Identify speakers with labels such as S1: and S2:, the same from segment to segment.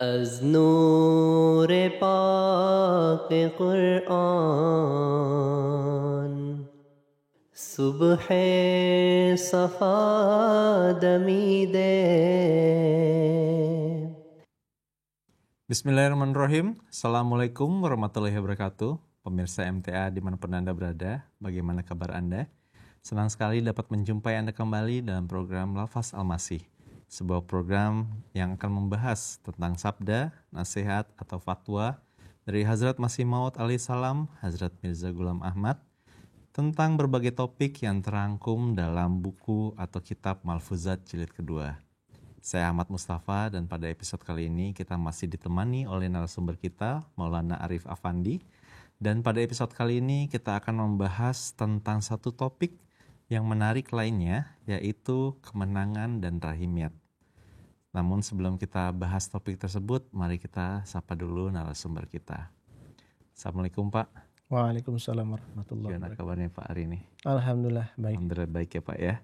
S1: از نور پاک قرآن صبح صفا دمیده.
S2: Bismillahirrahmanirrahim. Assalamualaikum warahmatullahi wabarakatuh. Pemirsa MTA dimanapun Anda berada, bagaimana kabar Anda? Senang sekali dapat menjumpai Anda kembali dalam program Lafaz Al-Masih, sebuah program yang akan membahas tentang sabda, nasihat atau fatwa dari Hazrat Masih Maud alaihissalam, Hazrat Mirza Ghulam Ahmad, tentang berbagai topik yang terangkum dalam buku atau kitab Malfuzat jilid kedua. Saya Ahmad Mustafa, dan pada episode kali ini kita masih ditemani oleh narasumber kita, Maulana Arif Afandi. Dan pada episode kali ini kita akan membahas tentang satu topik yang menarik lainnya, yaitu kemenangan dan rahimiyat. Namun sebelum kita bahas topik tersebut, mari kita sapa dulu narasumber kita. Assalamualaikum Pak.
S3: Waalaikumsalam warahmatullahi
S2: Gimana
S3: wabarakatuh.
S2: kabarnya Pak hari ini?
S3: Alhamdulillah baik.
S2: Alhamdulillah baik ya Pak ya.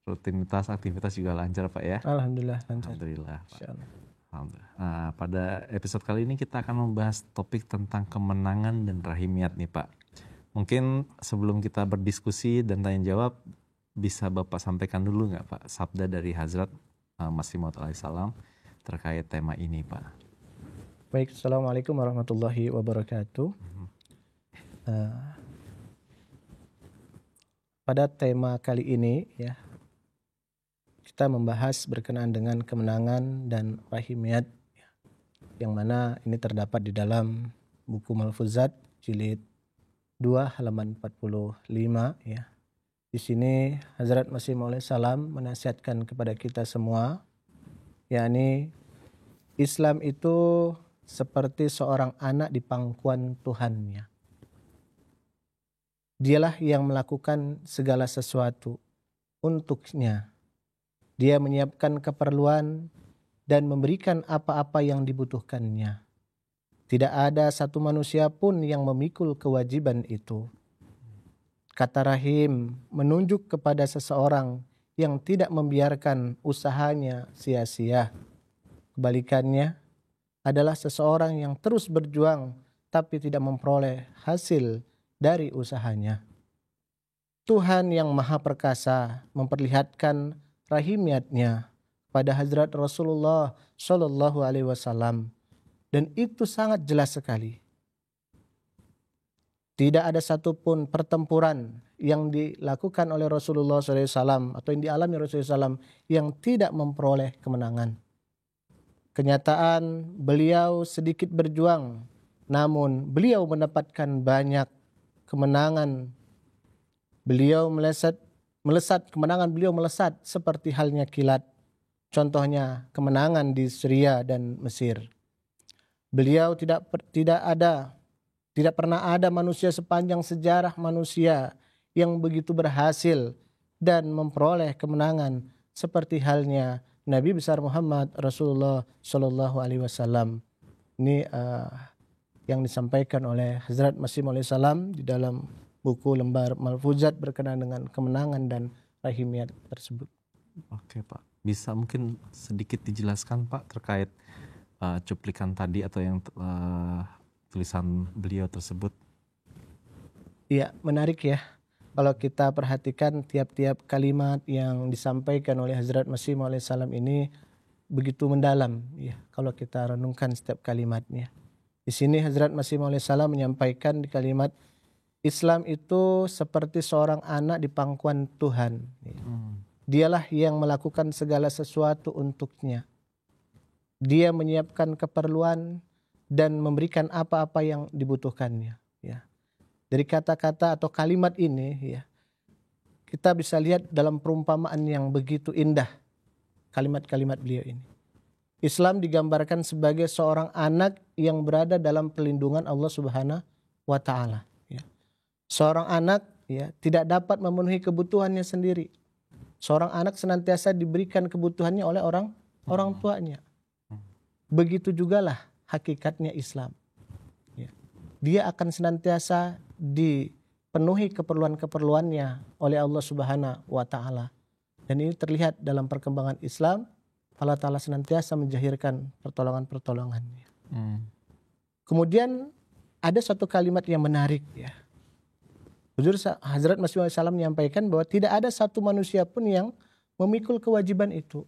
S2: Rutinitas aktivitas juga lancar Pak ya?
S3: Alhamdulillah lancar.
S2: Alhamdulillah Pak.
S3: Insyaallah.
S2: Alhamdulillah. Nah, pada episode kali ini kita akan membahas topik tentang kemenangan dan rahimiyat nih Pak. Mungkin sebelum kita berdiskusi dan tanya jawab, bisa Bapak sampaikan dulu nggak Pak sabda dari Hazrat Masih Maud alaihissalam terkait tema ini Pak.
S3: Baik, assalamualaikum warahmatullahi wabarakatuh. Pada tema kali ini ya, kita membahas berkenaan dengan kemenangan dan rahimiyat, yang mana ini terdapat di dalam buku Malfuzat jilid 2 halaman 45 ya. Di sini Hazrat Masih Maud alaihissalam menasihatkan kepada kita semua, yakni Islam itu seperti seorang anak di pangkuan Tuhannya. Dialah yang melakukan segala sesuatu untuknya. Dia menyiapkan keperluan dan memberikan apa-apa yang dibutuhkannya. Tidak ada satu manusia pun yang memikul kewajiban itu. Kata rahim menunjuk kepada seseorang yang tidak membiarkan usahanya sia-sia. Kebalikannya adalah seseorang yang terus berjuang tapi tidak memperoleh hasil dari usahanya. Tuhan yang Maha Perkasa memperlihatkan rahimiyatnya pada Hazrat Rasulullah Shallallahu Alaihi Wasallam, dan itu sangat jelas sekali. Tidak ada satupun pertempuran yang dilakukan oleh Rasulullah SAW atau yang dialami Rasulullah SAW yang tidak memperoleh kemenangan. Kenyataan beliau sedikit berjuang, namun beliau mendapatkan banyak kemenangan. Kemenangan beliau melesat seperti halnya kilat. Contohnya kemenangan di Syria dan Mesir. Beliau tidak pernah ada manusia sepanjang sejarah manusia yang begitu berhasil dan memperoleh kemenangan seperti halnya Nabi besar Muhammad Rasulullah Shallallahu Alaihi Wasallam. Ini yang disampaikan oleh Hazrat Masih Maud alaihissalam di dalam buku lembar Malfuzat berkenaan dengan kemenangan dan rahimiyat tersebut.
S2: Oke Pak, bisa mungkin sedikit dijelaskan Pak terkait cuplikan tadi atau yang tulisan beliau tersebut?
S3: Iya, menarik ya. Kalau kita perhatikan tiap-tiap kalimat yang disampaikan oleh Hazrat Masih Maud alaihissalam ini begitu mendalam ya, kalau kita renungkan setiap kalimatnya. Di sini Hazrat Masih Maud alaihissalam menyampaikan di kalimat, Islam itu seperti seorang anak di pangkuan Tuhan. Dialah yang melakukan segala sesuatu untuknya. Dia menyiapkan keperluan dan memberikan apa-apa yang dibutuhkannya. Ya. Dari kata-kata atau kalimat ini, ya, kita bisa lihat dalam perumpamaan yang begitu indah kalimat-kalimat beliau ini. Islam digambarkan sebagai seorang anak yang berada dalam perlindungan Allah Subhanahu wa Ta'ala. Seorang anak ya tidak dapat memenuhi kebutuhannya sendiri. Seorang anak senantiasa diberikan kebutuhannya oleh orang tuanya. Begitu jugalah hakikatnya Islam. Ya. Dia akan senantiasa dipenuhi keperluan-keperluannya oleh Allah Subhanahu wa Ta'ala. Dan ini terlihat dalam perkembangan Islam Allah Ta'ala senantiasa menjahirkan pertolongan-pertolongannya. Kemudian ada satu kalimat yang menarik ya. Hazrat Masih Maud SAW menyampaikan bahwa tidak ada satu manusia pun yang memikul kewajiban itu.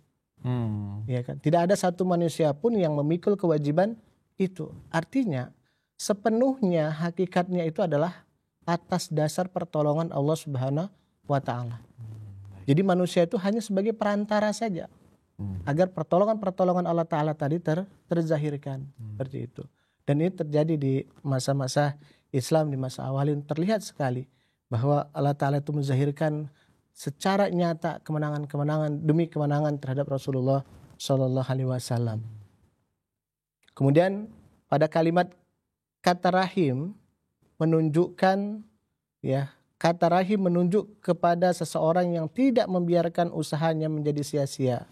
S3: Ya kan? Tidak ada satu manusia pun yang memikul kewajiban itu. Artinya sepenuhnya hakikatnya itu adalah atas dasar pertolongan Allah Subhanahu wa Ta'ala. Jadi manusia itu hanya sebagai perantara saja agar pertolongan-pertolongan Allah Ta'ala tadi terzahirkan seperti itu. Dan ini terjadi di masa-masa Islam, di masa awalin terlihat sekali bahwa Allah Ta'ala itu menzahirkan secara nyata kemenangan-kemenangan demi kemenangan terhadap Rasulullah Shallallahu Alaihi Wasallam. Kemudian pada kalimat kata rahim menunjukkan ya, kata rahim menunjuk kepada seseorang yang tidak membiarkan usahanya menjadi sia-sia.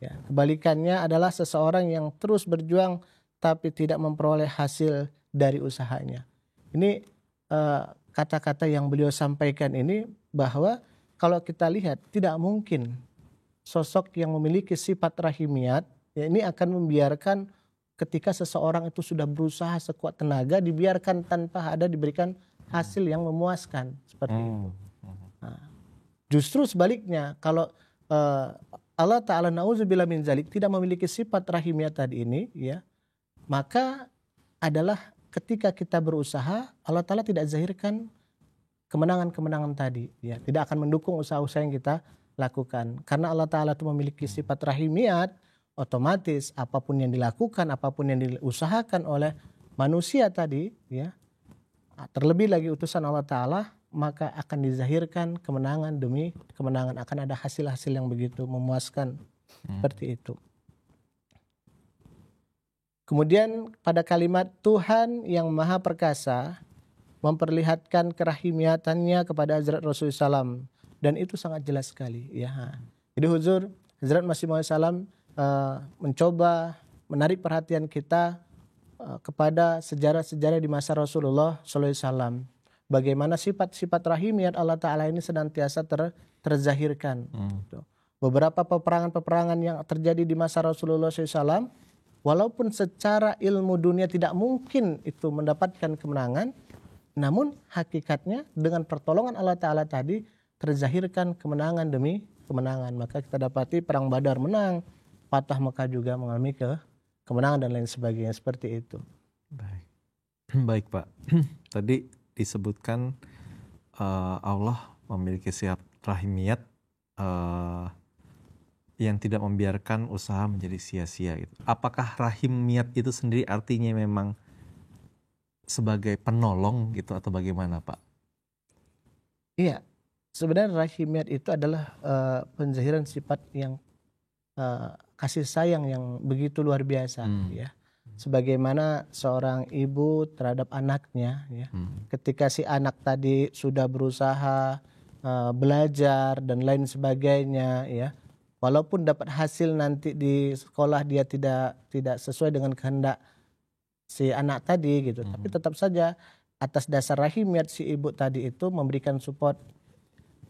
S3: Ya, kebalikannya adalah seseorang yang terus berjuang tapi tidak memperoleh hasil dari usahanya. Ini kata-kata yang beliau sampaikan ini bahwa kalau kita lihat tidak mungkin sosok yang memiliki sifat rahimiyat ya, ini akan membiarkan ketika seseorang itu sudah berusaha sekuat tenaga dibiarkan tanpa ada diberikan hasil yang memuaskan seperti itu. Nah, justru sebaliknya kalau Allah Ta'ala na'udzubillah min zalik tidak memiliki sifat rahimiyat tadi ini ya, maka adalah ketika kita berusaha Allah Ta'ala tidak zahirkan kemenangan-kemenangan tadi ya, tidak akan mendukung usaha-usaha yang kita lakukan karena Allah Ta'ala itu memiliki sifat rahimiyat. Otomatis apapun yang dilakukan, apapun yang diusahakan oleh manusia tadi ya, terlebih lagi utusan Allah Ta'ala, maka akan dizahirkan kemenangan demi kemenangan, akan ada hasil-hasil yang begitu memuaskan seperti itu. Kemudian pada kalimat Tuhan yang Maha Perkasa memperlihatkan kerahimiatannya kepada Hazrat Rasulullah SAW, dan itu sangat jelas sekali ya. Jadi Hazrat Masih Maud SAW mencoba menarik perhatian kita kepada sejarah-sejarah di masa Rasulullah SAW. Bagaimana sifat-sifat rahimiyat Allah Ta'ala ini senantiasa terzahirkan. Beberapa peperangan-peperangan yang terjadi di masa Rasulullah SAW, walaupun secara ilmu dunia tidak mungkin itu mendapatkan kemenangan, namun hakikatnya dengan pertolongan Allah Ta'ala tadi terzahirkan kemenangan demi kemenangan. Maka kita dapati perang Badar menang, Fatah Mekah juga mengalami kemenangan dan lain sebagainya seperti itu.
S2: Baik Pak. Tadi disebutkan Allah memiliki sifat rahimiyat yang tidak membiarkan usaha menjadi sia-sia gitu. Apakah rahimiyat itu sendiri artinya memang sebagai penolong gitu atau bagaimana Pak?
S3: Iya, sebenarnya rahimiyat itu adalah penzahiran sifat yang kasih sayang yang begitu luar biasa ya. Sebagaimana seorang ibu terhadap anaknya ya. Ketika si anak tadi sudah berusaha belajar dan lain sebagainya ya. Walaupun dapat hasil nanti di sekolah dia tidak sesuai dengan kehendak si anak tadi gitu. Tapi tetap saja atas dasar rahimiyat si ibu tadi itu memberikan support.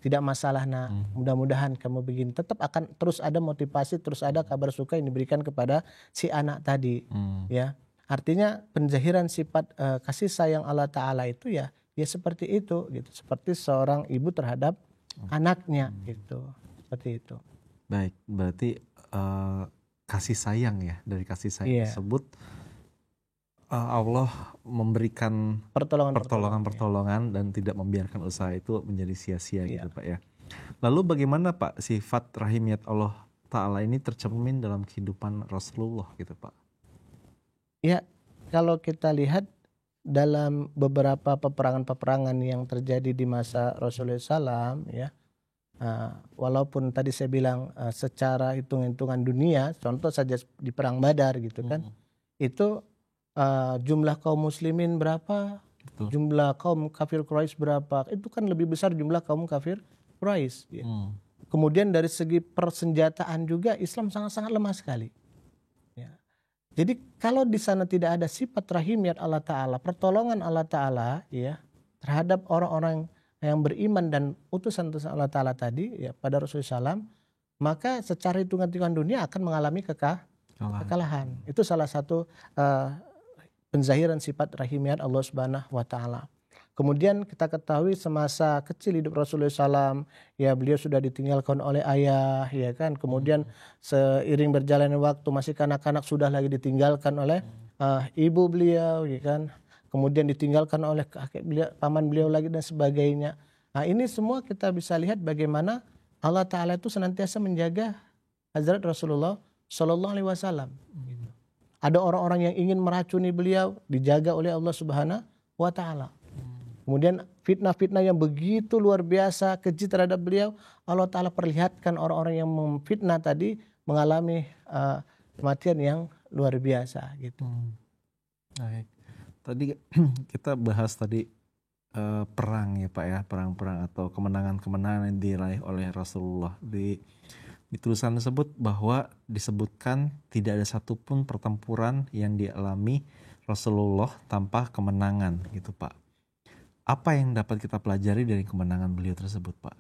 S3: Tidak masalah nak, mudah-mudahan kamu begini. Tetap akan terus ada motivasi, terus ada kabar suka yang diberikan kepada si anak tadi. Ya, artinya penzahiran sifat kasih sayang Allah Ta'ala itu ya seperti itu gitu. Seperti seorang ibu terhadap anaknya gitu. Seperti itu.
S2: Baik, berarti kasih sayang ya, dari kasih sayang tersebut Allah memberikan pertolongan dan tidak membiarkan usaha itu menjadi sia-sia gitu Pak ya. Lalu bagaimana Pak sifat rahimiyat Allah Ta'ala ini tercermin dalam kehidupan Rasulullah gitu Pak?
S3: Ya, kalau kita lihat dalam beberapa peperangan-peperangan yang terjadi di masa Rasulullah SAW ya, walaupun tadi saya bilang secara hitung-hitungan dunia, contoh saja di perang Badar gitu kan, itu jumlah kaum muslimin berapa, jumlah kaum kafir Quraisy berapa, itu kan lebih besar jumlah kaum kafir Quraisy ya. Kemudian dari segi persenjataan juga Islam sangat-sangat lemah sekali ya. Jadi kalau di sana tidak ada sifat rahimiyat Allah Ta'ala, pertolongan Allah Ta'ala ya terhadap orang-orang yang beriman dan utusan Allah Ta'ala tadi ya pada Rasulullah SAW, maka secara hitungan-hitungan dunia akan mengalami kekalahan. Itu salah satu penzahiran sifat rahimiyat Allah Subhanahu wa taala. Kemudian kita ketahui semasa kecil hidup Rasulullah SAW, ya beliau sudah ditinggalkan oleh ayah, ya kan. Kemudian seiring berjalannya waktu masih kanak-kanak sudah lagi ditinggalkan oleh ibu beliau, ya kan. Kemudian ditinggalkan oleh kakek beliau, paman beliau lagi dan sebagainya. Nah, ini semua kita bisa lihat bagaimana Allah Ta'ala itu senantiasa menjaga Hazrat Rasulullah Sallallahu Alaihi Wasallam. Ada orang-orang yang ingin meracuni beliau, dijaga oleh Allah Subhanahu wa Ta'ala. Kemudian fitnah-fitnah yang begitu luar biasa keji terhadap beliau, Allah Ta'ala perlihatkan orang-orang yang memfitnah tadi mengalami kematian yang luar biasa gitu.
S2: Baik. Tadi kita bahas tadi perang ya Pak ya, perang-perang atau kemenangan-kemenangan yang diraih oleh Rasulullah. Di tulisan tersebut bahwa disebutkan tidak ada satupun pertempuran yang dialami Rasulullah tanpa kemenangan gitu Pak. Apa yang dapat kita pelajari dari kemenangan beliau tersebut Pak?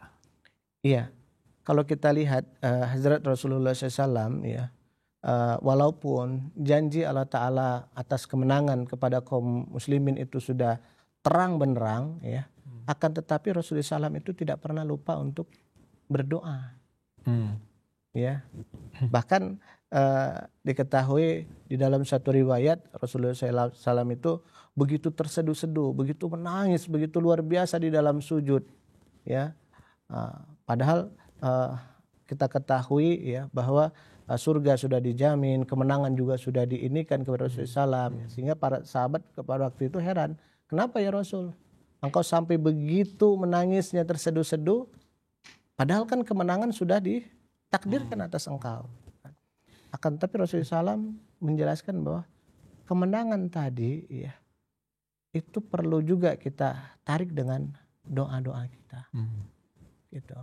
S3: Iya, kalau kita lihat Hazrat Rasulullah SAW ya, walaupun janji Allah Ta'ala atas kemenangan kepada kaum muslimin itu sudah terang benderang ya, akan tetapi Rasulullah SAW itu tidak pernah lupa untuk berdoa. Ya, bahkan diketahui di dalam satu riwayat Rasulullah SAW itu begitu terseduh-seduh, begitu menangis, begitu luar biasa di dalam sujud. Ya, padahal kita ketahui ya bahwa surga sudah dijamin, kemenangan juga sudah diinikan kepada Rasulullah SAW. Sehingga para sahabat pada waktu itu heran, kenapa ya Rasul? Engkau sampai begitu menangisnya terseduh-seduh, padahal kan kemenangan sudah ditakdirkan atas engkau. Akan tapi Rasulullah SAW menjelaskan bahwa kemenangan tadi ya itu perlu juga kita tarik dengan doa-doa kita. Gitu.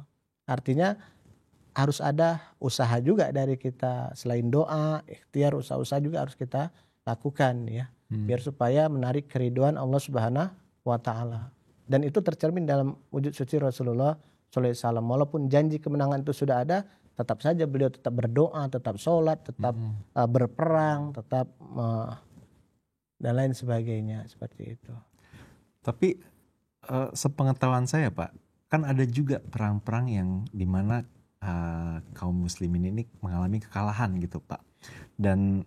S3: Artinya harus ada usaha juga dari kita, selain doa, ikhtiar, usaha-usaha juga harus kita lakukan ya, biar supaya menarik keridhaan Allah Subhanahu wa taala. Dan itu tercermin dalam wujud suci Rasulullah sallallahu alaihi wasallam. Walaupun janji kemenangan itu sudah ada, tetap saja beliau tetap berdoa, tetap sholat, tetap berperang, tetap dan lain sebagainya seperti itu.
S2: Tapi sepengetahuan saya Pak, kan ada juga perang-perang yang dimana kaum muslimin ini mengalami kekalahan gitu Pak. Dan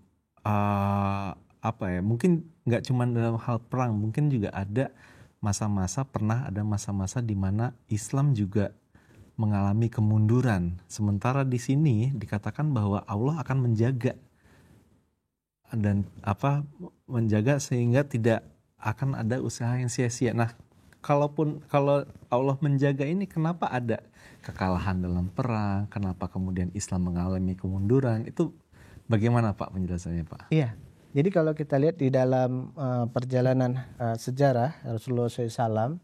S2: mungkin nggak cuma dalam hal perang, mungkin juga ada pernah ada masa-masa di mana Islam juga mengalami kemunduran. Sementara di sini dikatakan bahwa Allah akan menjaga dan menjaga sehingga tidak akan ada usaha yang sia-sia. Nah, kalau Allah menjaga ini, kenapa ada kekalahan dalam perang? Kenapa kemudian Islam mengalami kemunduran? Itu bagaimana Pak penjelasannya Pak?
S3: Iya, jadi kalau kita lihat di dalam perjalanan sejarah Rasulullah SAW,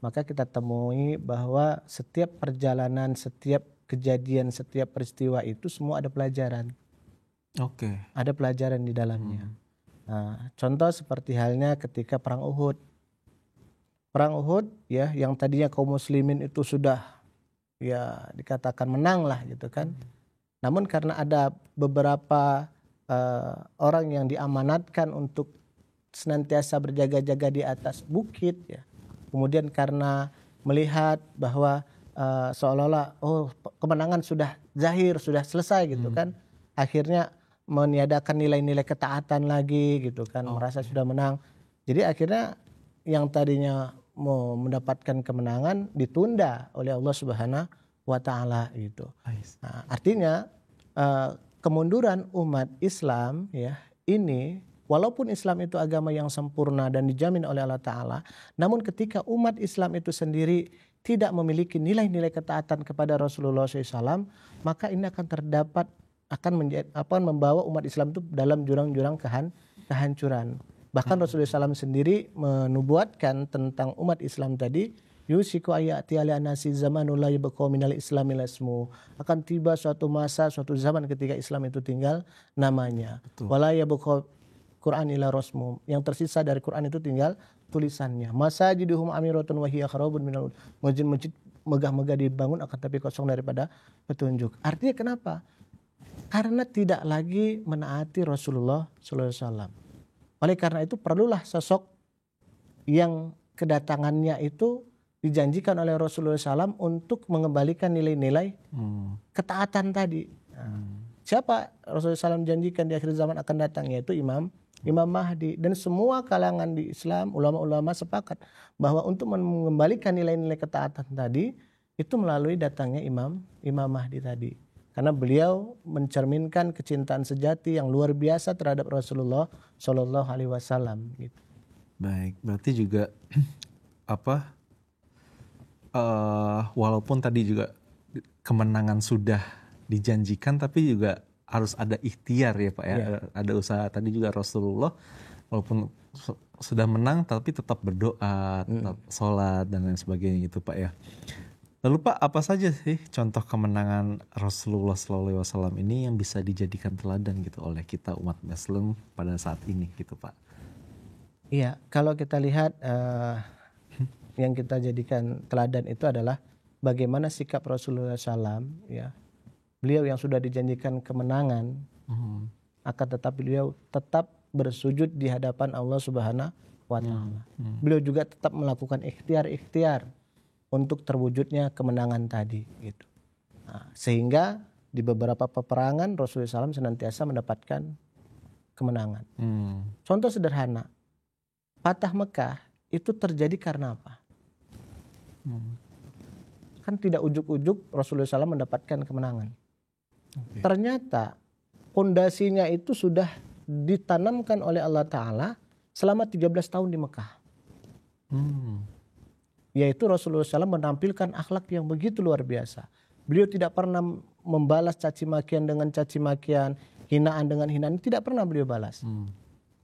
S3: maka kita temui bahwa setiap perjalanan, setiap kejadian, setiap peristiwa itu semua ada pelajaran.
S2: Oke.
S3: Ada pelajaran di dalamnya. Nah, contoh seperti halnya ketika perang Uhud. Perang Uhud ya, yang tadinya kaum muslimin itu sudah ya dikatakan menang lah gitu kan. Namun karena ada beberapa orang yang diamanatkan untuk senantiasa berjaga-jaga di atas bukit ya. Kemudian karena melihat bahwa seolah-olah kemenangan sudah zahir, sudah selesai gitu kan. Akhirnya meniadakan nilai-nilai ketaatan lagi gitu kan, merasa sudah menang. Jadi akhirnya yang tadinya mau mendapatkan kemenangan ditunda oleh Allah Subhanahu wa taala gitu. Nah, artinya kemunduran umat Islam ya ini, walaupun Islam itu agama yang sempurna dan dijamin oleh Allah Ta'ala, namun ketika umat Islam itu sendiri tidak memiliki nilai-nilai ketaatan kepada Rasulullah SAW, maka ini akan membawa umat Islam itu dalam jurang-jurang kehancuran. Bahkan Rasulullah SAW sendiri menubuatkan tentang umat Islam tadi, yusiku ayati ala nasi zamanul la yabqa minal islami lasmu. Akan tiba suatu masa, suatu zaman ketika Islam itu tinggal namanya. Wala yabqa Quran ila rasmu. Yang tersisa dari Quran itu tinggal tulisannya. Masajiduhum amiratun wa hiya kharabun minal masjid-masjid megah-megah dibangun akan tapi kosong daripada petunjuk. Artinya kenapa? Karena tidak lagi menaati Rasulullah SAW. Oleh karena itu perlulah sosok yang kedatangannya itu dijanjikan oleh Rasulullah SAW untuk mengembalikan nilai-nilai ketaatan tadi. Siapa Rasulullah SAW janjikan di akhir zaman akan datang, yaitu Imam Mahdi. Dan semua kalangan di Islam, ulama-ulama sepakat bahwa untuk mengembalikan nilai-nilai ketaatan tadi itu melalui datangnya Imam Mahdi tadi. Karena beliau mencerminkan kecintaan sejati yang luar biasa terhadap Rasulullah Shallallahu Alaihi Wasallam. Gitu.
S2: Baik, berarti juga walaupun tadi juga kemenangan sudah dijanjikan, tapi juga harus ada ikhtiar ya Pak ya. Ada usaha. Tadi juga Rasulullah walaupun sudah menang tapi tetap berdoa, tetap sholat dan lain sebagainya gitu Pak ya. Lalu Pak, apa saja sih contoh kemenangan Rasulullah SAW ini yang bisa dijadikan teladan gitu oleh kita umat Muslim pada saat ini gitu Pak?
S3: Iya, kalau kita lihat yang kita jadikan teladan itu adalah bagaimana sikap Rasulullah SAW ya. Beliau yang sudah dijanjikan kemenangan, akan tetapi beliau tetap bersujud di hadapan Allah Subhanahu wa Ta'ala. Beliau juga tetap melakukan ikhtiar untuk terwujudnya kemenangan tadi. Gitu. Nah, sehingga di beberapa peperangan Rasulullah SAW senantiasa mendapatkan kemenangan. Contoh sederhana, Fatah Mekah itu terjadi karena apa? Kan tidak ujuk-ujuk Rasulullah SAW mendapatkan kemenangan. Ternyata fondasinya itu sudah ditanamkan oleh Allah Ta'ala selama 13 tahun di Mekah. Yaitu Rasulullah SAW menampilkan akhlak yang begitu luar biasa. Beliau tidak pernah membalas caci makian dengan caci makian, hinaan dengan hinaan, tidak pernah beliau balas.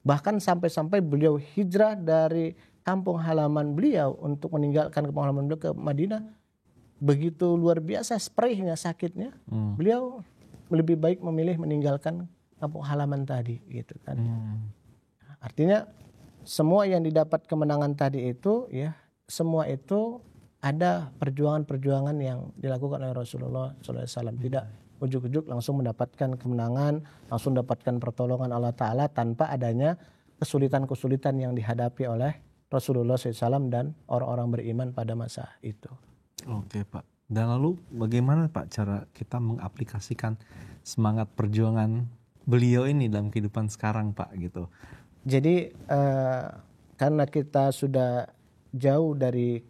S3: Bahkan sampai-sampai beliau hijrah dari kampung halaman beliau untuk meninggalkan kampung halaman beliau ke Madinah. Begitu luar biasa perihnya, sakitnya, beliau lebih baik memilih meninggalkan kampung halaman tadi, gitu kan. Artinya semua yang didapat kemenangan tadi itu, ya, semua itu ada perjuangan-perjuangan yang dilakukan oleh Rasulullah SAW. Tidak ujuk-ujuk langsung mendapatkan kemenangan, langsung mendapatkan pertolongan Allah Ta'ala tanpa adanya kesulitan-kesulitan yang dihadapi oleh Rasulullah SAW dan orang-orang beriman pada masa itu.
S2: Oke Pak. Dan lalu bagaimana Pak cara kita mengaplikasikan semangat perjuangan beliau ini dalam kehidupan sekarang Pak gitu?
S3: Jadi karena kita sudah jauh dari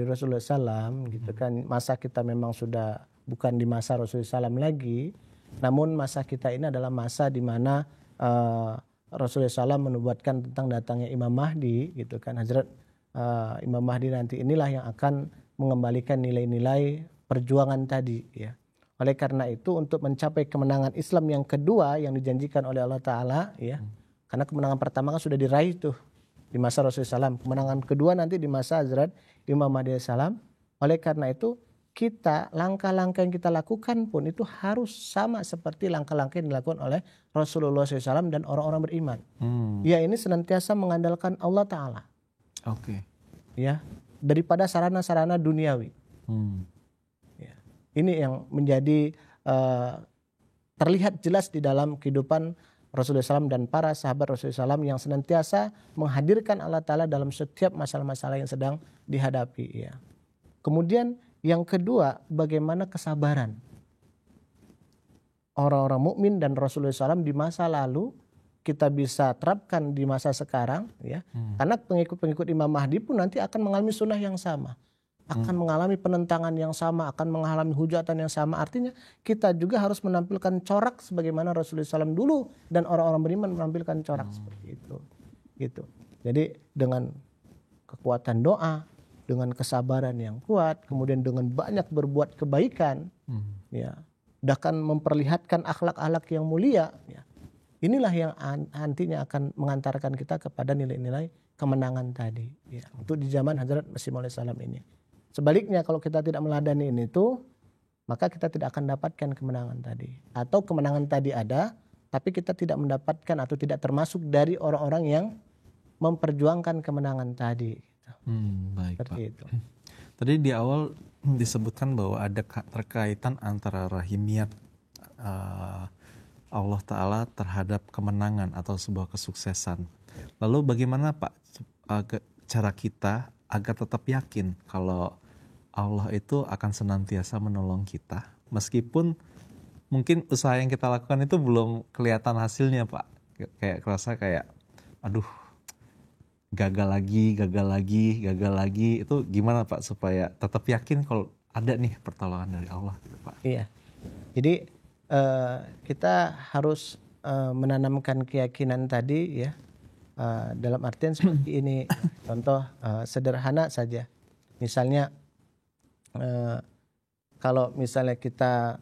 S3: Rasulullah SAW gitu kan, masa kita memang sudah bukan di masa Rasulullah SAW lagi, namun masa kita ini adalah masa di mana Rasulullah SAW menubuatkan tentang datangnya Imam Mahdi gitu kan. Hazrat Imam Mahdi nanti inilah yang akan mengembalikan nilai-nilai perjuangan tadi ya. Oleh karena itu untuk mencapai kemenangan Islam yang kedua yang dijanjikan oleh Allah Ta'ala ya. Karena kemenangan pertama kan sudah diraih tuh di masa Rasulullah SAW. Kemenangan kedua nanti di masa Hazrat Imam Mahdi SAW. Oleh karena itu kita, langkah-langkah yang kita lakukan pun itu harus sama seperti langkah-langkah yang dilakukan oleh Rasulullah SAW dan orang-orang beriman. Ya, ini senantiasa mengandalkan Allah Ta'ala.
S2: Oke.
S3: Ya, daripada sarana-sarana duniawi. Ya. Ini yang menjadi terlihat jelas di dalam kehidupan Rasulullah SAW dan para sahabat Rasulullah SAW yang senantiasa menghadirkan Allah Ta'ala dalam setiap masalah-masalah yang sedang dihadapi. Ya. Kemudian yang kedua, bagaimana kesabaran orang-orang mukmin dan Rasulullah SAW di masa lalu kita bisa terapkan di masa sekarang, ya. Karena pengikut-pengikut Imam Mahdi pun nanti akan mengalami sunnah yang sama, akan mengalami penentangan yang sama, akan mengalami hujatan yang sama. Artinya kita juga harus menampilkan corak sebagaimana Rasulullah SAW dulu dan orang-orang beriman menampilkan corak seperti itu, gitu. Jadi dengan kekuatan doa, dengan kesabaran yang kuat, kemudian dengan banyak berbuat kebaikan, ya, bahkan memperlihatkan akhlak-akhlak yang mulia, ya. Inilah yang nantinya akan mengantarkan kita kepada nilai-nilai kemenangan tadi, ya, untuk di zaman Hazrat Masih Maud Salam ini. Sebaliknya kalau kita tidak meladani ini tuh, maka kita tidak akan dapatkan kemenangan tadi. Atau kemenangan tadi ada, tapi kita tidak mendapatkan atau tidak termasuk dari orang-orang yang memperjuangkan kemenangan tadi.
S2: Baik
S3: Seperti
S2: Pak.
S3: itu.
S2: Tadi di awal disebutkan bahwa ada terkaitan antara rahimiyat Allah Ta'ala terhadap kemenangan atau sebuah kesuksesan. Lalu bagaimana Pak cara kita agar tetap yakin kalau Allah itu akan senantiasa menolong kita meskipun mungkin usaha yang kita lakukan itu belum kelihatan hasilnya Pak. Kayak kerasa kayak aduh gagal lagi. Itu gimana Pak supaya tetap yakin kalau ada nih pertolongan dari Allah Pak?
S3: Iya. Jadi kita harus menanamkan keyakinan tadi ya. Dalam artian seperti ini. Contoh sederhana saja. Misalnya kalau misalnya kita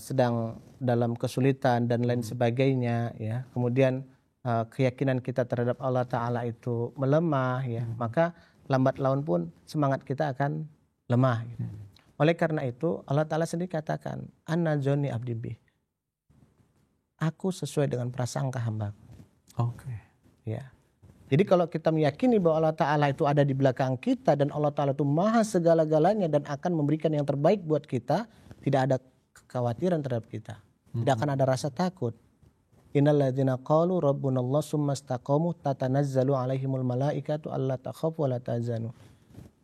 S3: sedang dalam kesulitan dan lain sebagainya ya, kemudian keyakinan kita terhadap Allah Ta'ala itu melemah ya, maka lambat laun pun semangat kita akan lemah gitu. Oleh karena itu Allah Ta'ala sendiri katakan Anna zonni abdi bi, aku sesuai dengan prasangka hambaku.
S2: Oke.
S3: Ya. Jadi kalau kita meyakini bahwa Allah Ta'ala itu ada di belakang kita dan Allah Ta'ala itu maha segala-galanya dan akan memberikan yang terbaik buat kita, tidak ada kekhawatiran terhadap kita. Tidak akan ada rasa takut. Innal ladzina qalu rabbunallah tsumma istaqamu tatanazzalu alaihimul malaikatu alla takhafu wa la tahzanu.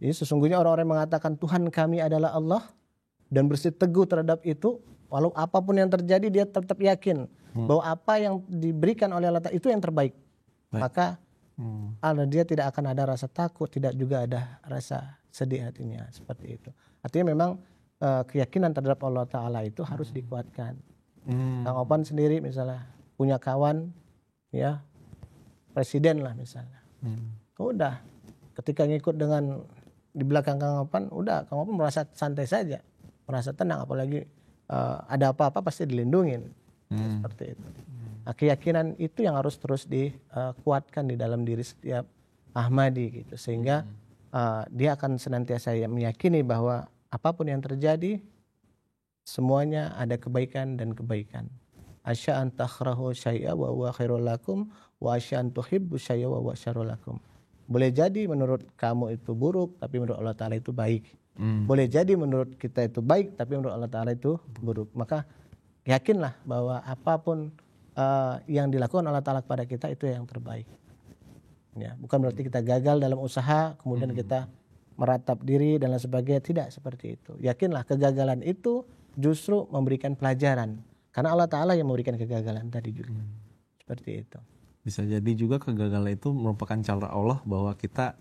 S3: Jadi sesungguhnya orang-orang yang mengatakan Tuhan kami adalah Allah dan bersiteguh terhadap itu, walau apapun yang terjadi dia tetap yakin bahwa apa yang diberikan oleh Allah Ta'ala itu yang terbaik. Maka dia tidak akan ada rasa takut, tidak juga ada rasa sedih hatinya, seperti itu. Artinya memang keyakinan terhadap Allah Ta'ala itu harus dikuatkan. Kang Opan sendiri misalnya punya kawan ya presiden lah misalnya, udah ketika ngikut dengan di belakang Kang Opan, udah Kang Opan merasa santai saja, merasa tenang, apalagi ada apa-apa pasti dilindungin, seperti itu. Nah, keyakinan itu yang harus terus dikuatkan di dalam diri setiap Ahmadi gitu, sehingga dia akan senantiasa meyakini bahwa apapun yang terjadi semuanya ada kebaikan dan kebaikan. Asya'an takhrahu syai'a wa huwa khairul lakum wa asya'an tuhibbu syai'a wa huwa syarrul lakum. Boleh jadi menurut kamu itu buruk tapi menurut Allah Ta'ala itu baik. Boleh jadi menurut kita itu baik tapi menurut Allah Ta'ala itu buruk. Maka yakinlah bahwa apapun yang dilakukan Allah Ta'ala kepada kita itu yang terbaik. Ya, bukan berarti kita gagal dalam usaha kemudian kita meratap diri dan lain sebagainya, tidak seperti itu. Yakinlah kegagalan itu justru memberikan pelajaran, karena Allah Ta'ala yang memberikan kegagalan tadi juga. Seperti itu.
S2: Bisa jadi juga kegagalan itu merupakan cara Allah bahwa kita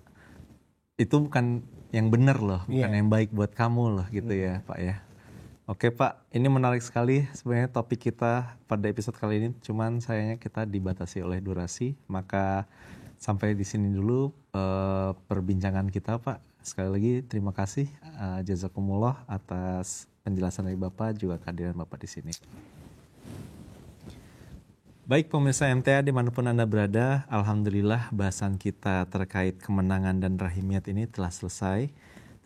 S2: itu bukan yang benar loh, bukan yang baik buat kamu loh gitu ya Pak ya. Oke Pak, ini menarik sekali sebenarnya topik kita pada episode kali ini, cuman sayangnya kita dibatasi oleh durasi, maka sampai di sini dulu perbincangan kita Pak. Sekali lagi terima kasih jazakumullah atas penjelasan dari Bapak juga kehadiran Bapak di sini. Baik pemirsa MTA dimanapun Anda berada, alhamdulillah bahasan kita terkait kemenangan dan rahimiyat ini telah selesai.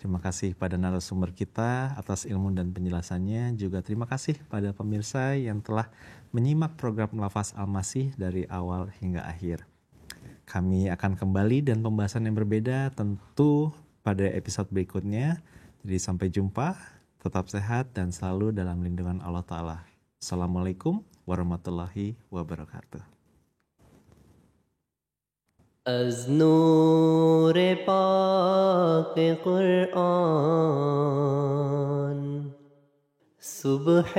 S2: Terima kasih pada narasumber kita atas ilmu dan penjelasannya. Juga terima kasih pada pemirsa yang telah menyimak program Lafaz Al-Masih dari awal hingga akhir. Kami akan kembali dan pembahasan yang berbeda tentu pada episode berikutnya. Jadi sampai jumpa, tetap sehat dan selalu dalam lindungan Allah Ta'ala. Assalamualaikum warahmatullahi wabarakatuh.
S1: از نور پاک قرآن صبح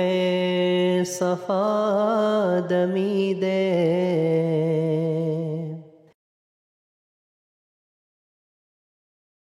S1: صفا دمیده